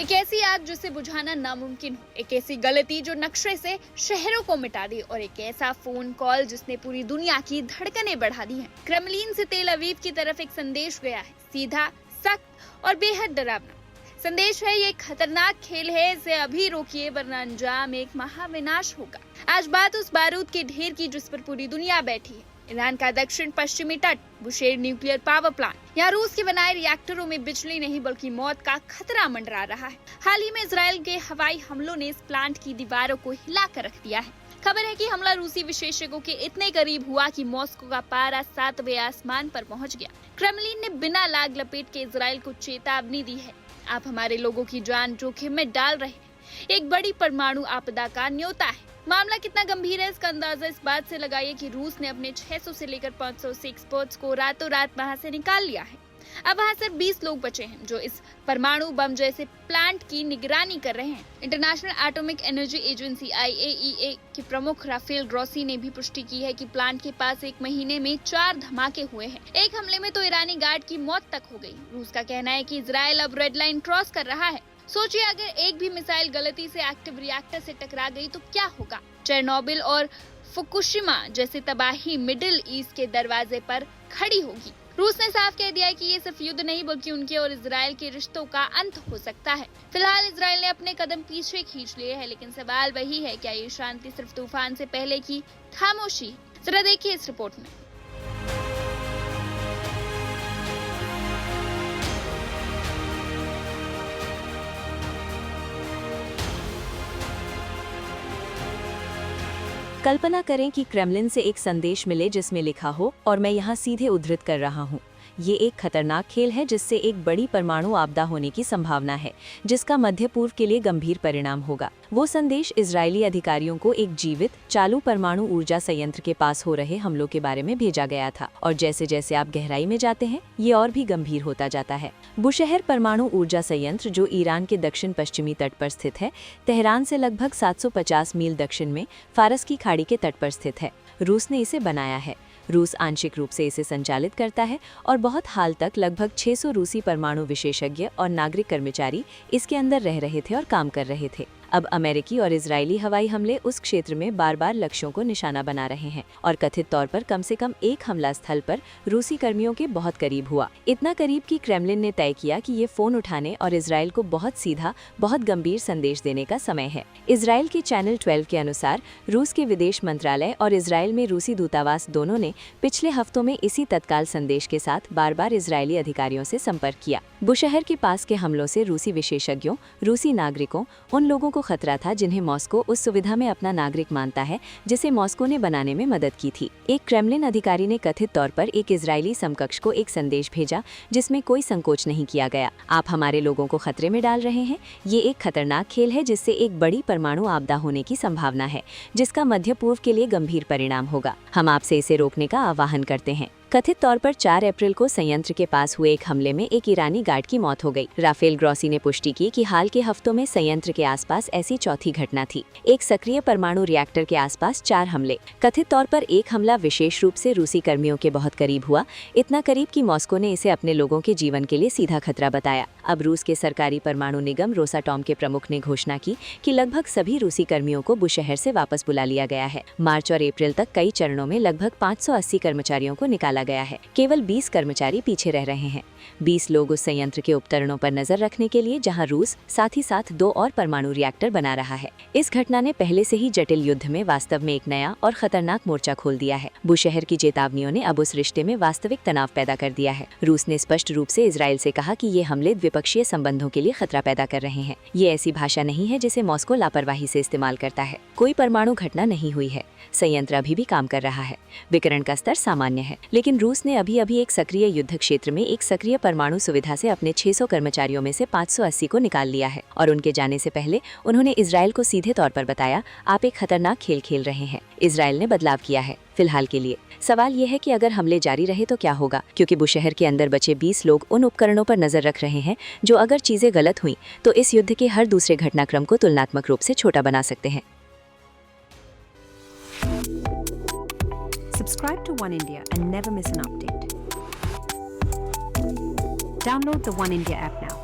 एक ऐसी आग जिसे बुझाना नामुमकिन हो, एक ऐसी गलती जो नक्शे से शहरों को मिटा दे और एक ऐसा फोन कॉल जिसने पूरी दुनिया की धड़कनें बढ़ा दी हैं। क्रेमलिन से तेल अवीव की तरफ एक संदेश गया है, सीधा, सख्त और बेहद डरावना। संदेश है, ये खतरनाक खेल है, इसे अभी रोकिए वरना अंजाम एक महाविनाश होगा। आज बात उस बारूद के ढेर की जिस पर पूरी दुनिया बैठी है। ईरान का दक्षिण पश्चिमी तट, बुशेर न्यूक्लियर पावर प्लांट। यहाँ रूस के बनाए रिएक्टरों में बिजली नहीं बल्कि मौत का खतरा मंडरा रहा है। हाल ही में इजराइल के हवाई हमलों ने इस प्लांट की दीवारों को हिला कर रख दिया है। खबर है कि हमला रूसी विशेषज्ञों के इतने करीब हुआ कि मॉस्को का पारा 7वें आसमान पर पहुंच गया। क्रेमलिन ने बिना लाग लपेट के इजराइल को चेतावनी दी है, आप हमारे लोगों की जान जोखिम में डाल रहे हैं। एक बड़ी परमाणु आपदा का न्योता है। मामला कितना गंभीर है इसका अंदाजा इस बात से लगाइए कि रूस ने अपने 600 से लेकर 500 से एक्सपर्ट्स को रातों रात वहां से निकाल लिया है। अब वहां सिर्फ 20 लोग बचे हैं जो इस परमाणु बम जैसे प्लांट की निगरानी कर रहे हैं। International atomic energy agency IAEA के प्रमुख राफेल ग्रॉसी ने भी पुष्टि की है कि प्लांट के पास एक महीने में 4 धमाके हुए हैं। एक हमले में तो ईरानी गार्ड की मौत तक हो गई। रूस का कहना है कि इजराइल अब रेड लाइन क्रॉस कर रहा है। सोचिए, अगर एक भी मिसाइल गलती से एक्टिव रिएक्टर से टकरा गई तो क्या होगा। चेरनोबिल और फुकुशिमा जैसी तबाही मिडिल ईस्ट के दरवाजे पर खड़ी होगी। रूस ने साफ कह दिया है कि ये सिर्फ युद्ध नहीं बल्कि उनके और इजराइल के रिश्तों का अंत हो सकता है। फिलहाल इजराइल ने अपने कदम पीछे खींच लिए हैं, लेकिन सवाल वही है, क्या ये शांति सिर्फ तूफान से पहले की खामोशी? जरा देखिए इस रिपोर्ट में। कल्पना करें कि क्रेमलिन से एक संदेश मिले जिसमें लिखा हो, और मैं यहाँ सीधे उद्धृत कर रहा हूँ, ये एक खतरनाक खेल है जिससे एक बड़ी परमाणु आपदा होने की संभावना है, जिसका मध्य पूर्व के लिए गंभीर परिणाम होगा। वो संदेश इजरायली अधिकारियों को एक जीवित, चालू परमाणु ऊर्जा संयंत्र के पास हो रहे हमलों के बारे में भेजा गया था, और जैसे जैसे आप गहराई में जाते हैं, ये और भी गंभीर होता जाता है। बुशहर परमाणु ऊर्जा संयंत्र, जो ईरान के दक्षिण पश्चिमी तट पर स्थित है, तेहरान से लगभग 750 मील दक्षिण में फारस की खाड़ी के तट पर स्थित है। रूस ने इसे बनाया है। रूस आंशिक रूप से इसे संचालित करता है और बहुत हाल तक लगभग 600 रूसी परमाणु विशेषज्ञ और नागरिक कर्मचारी इसके अंदर रह रहे थे और काम कर रहे थे। अब अमेरिकी और इजरायली हवाई हमले उस क्षेत्र में बार बार लक्ष्यों को निशाना बना रहे हैं, और कथित तौर पर कम से कम एक हमला स्थल पर रूसी कर्मियों के बहुत करीब हुआ। इतना करीब कि क्रेमलिन ने तय किया कि ये फोन उठाने और इजरायल को बहुत सीधा, बहुत गंभीर संदेश देने का समय है। इजरायल के चैनल 12 के अनुसार रूस के विदेश मंत्रालय और इजरायल में रूसी दूतावास दोनों ने पिछले हफ्तों में इसी तत्काल संदेश के साथ बार बार इजरायली अधिकारियों से संपर्क किया। बुशहर के पास के हमलों से रूसी विशेषज्ञों, रूसी नागरिकों, उन लोगों को खतरा था जिन्हें मॉस्को उस सुविधा में अपना नागरिक मानता है जिसे मॉस्को ने बनाने में मदद की थी। एक क्रेमलिन अधिकारी ने कथित तौर पर एक इजरायली समकक्ष को एक संदेश भेजा जिसमें कोई संकोच नहीं किया गया, आप हमारे लोगों को खतरे में डाल रहे हैं। ये एक खतरनाक खेल है जिससे एक बड़ी परमाणु आपदा होने की संभावना है, जिसका मध्य पूर्व के लिए गंभीर परिणाम होगा। हम आपसे इसे रोकने का आह्वान करते हैं। कथित तौर पर 4 अप्रैल को संयंत्र के पास हुए एक हमले में एक ईरानी गार्ड की मौत हो गई। राफेल ग्रॉसी ने पुष्टि की कि हाल के हफ्तों में संयंत्र के आसपास ऐसी चौथी घटना थी। एक सक्रिय परमाणु रिएक्टर के आसपास 4 हमले। कथित तौर पर एक हमला विशेष रूप से रूसी कर्मियों के बहुत करीब हुआ, इतना करीब कि मॉस्को ने इसे अपने लोगों के जीवन के लिए सीधा खतरा बताया। अब रूस के सरकारी परमाणु निगम रोसाटॉम के प्रमुख ने घोषणा की कि लगभग सभी रूसी कर्मियों को बुशहर से वापस बुला लिया गया है। मार्च और अप्रैल तक कई चरणों में लगभग 580 कर्मचारियों को निकाला गया है। केवल 20 कर्मचारी पीछे रह रहे हैं। 20 लोग उस संयंत्र के उपकरणों पर नजर रखने के लिए, जहां रूस साथ ही साथ 2 और परमाणु रिएक्टर बना रहा है। इस घटना ने पहले से ही जटिल युद्ध में वास्तव में एक नया और खतरनाक मोर्चा खोल दिया है। बुशहर की चेतावनियों ने अब उस रिश्ते में वास्तविक तनाव पैदा कर दिया है। रूस ने स्पष्ट रूप से इजरायल से कहा कि ये हमले द्विपक्षीय संबंधों के लिए खतरा पैदा कर रहे हैं। ये ऐसी भाषा नहीं है जिसे मॉस्को लापरवाही से इस्तेमाल करता है। कोई परमाणु घटना नहीं हुई है, संयंत्र अभी भी काम कर रहा है, विकिरण का स्तर सामान्य है, लेकिन रूस ने अभी एक सक्रिय युद्ध क्षेत्र में एक सक्रिय परमाणु सुविधा से अपने 600 कर्मचारियों में से 580 को निकाल लिया है, और उनके जाने से पहले उन्होंने इजरायल को सीधे तौर पर बताया, आप एक खतरनाक खेल खेल रहे हैं। इजरायल ने बदलाव किया है फिलहाल के लिए। सवाल यह है कि अगर हमले जारी रहे तो क्या होगा, क्योंकि बुशहर के अंदर बचे 20 लोग उन उपकरणों पर नजर रख रहे हैं जो अगर चीजें गलत हुई तो इस युद्ध के हर दूसरे घटनाक्रम को तुलनात्मक रूप से छोटा बना सकते हैं। Subscribe to One India and never miss an update. Download the One India app now.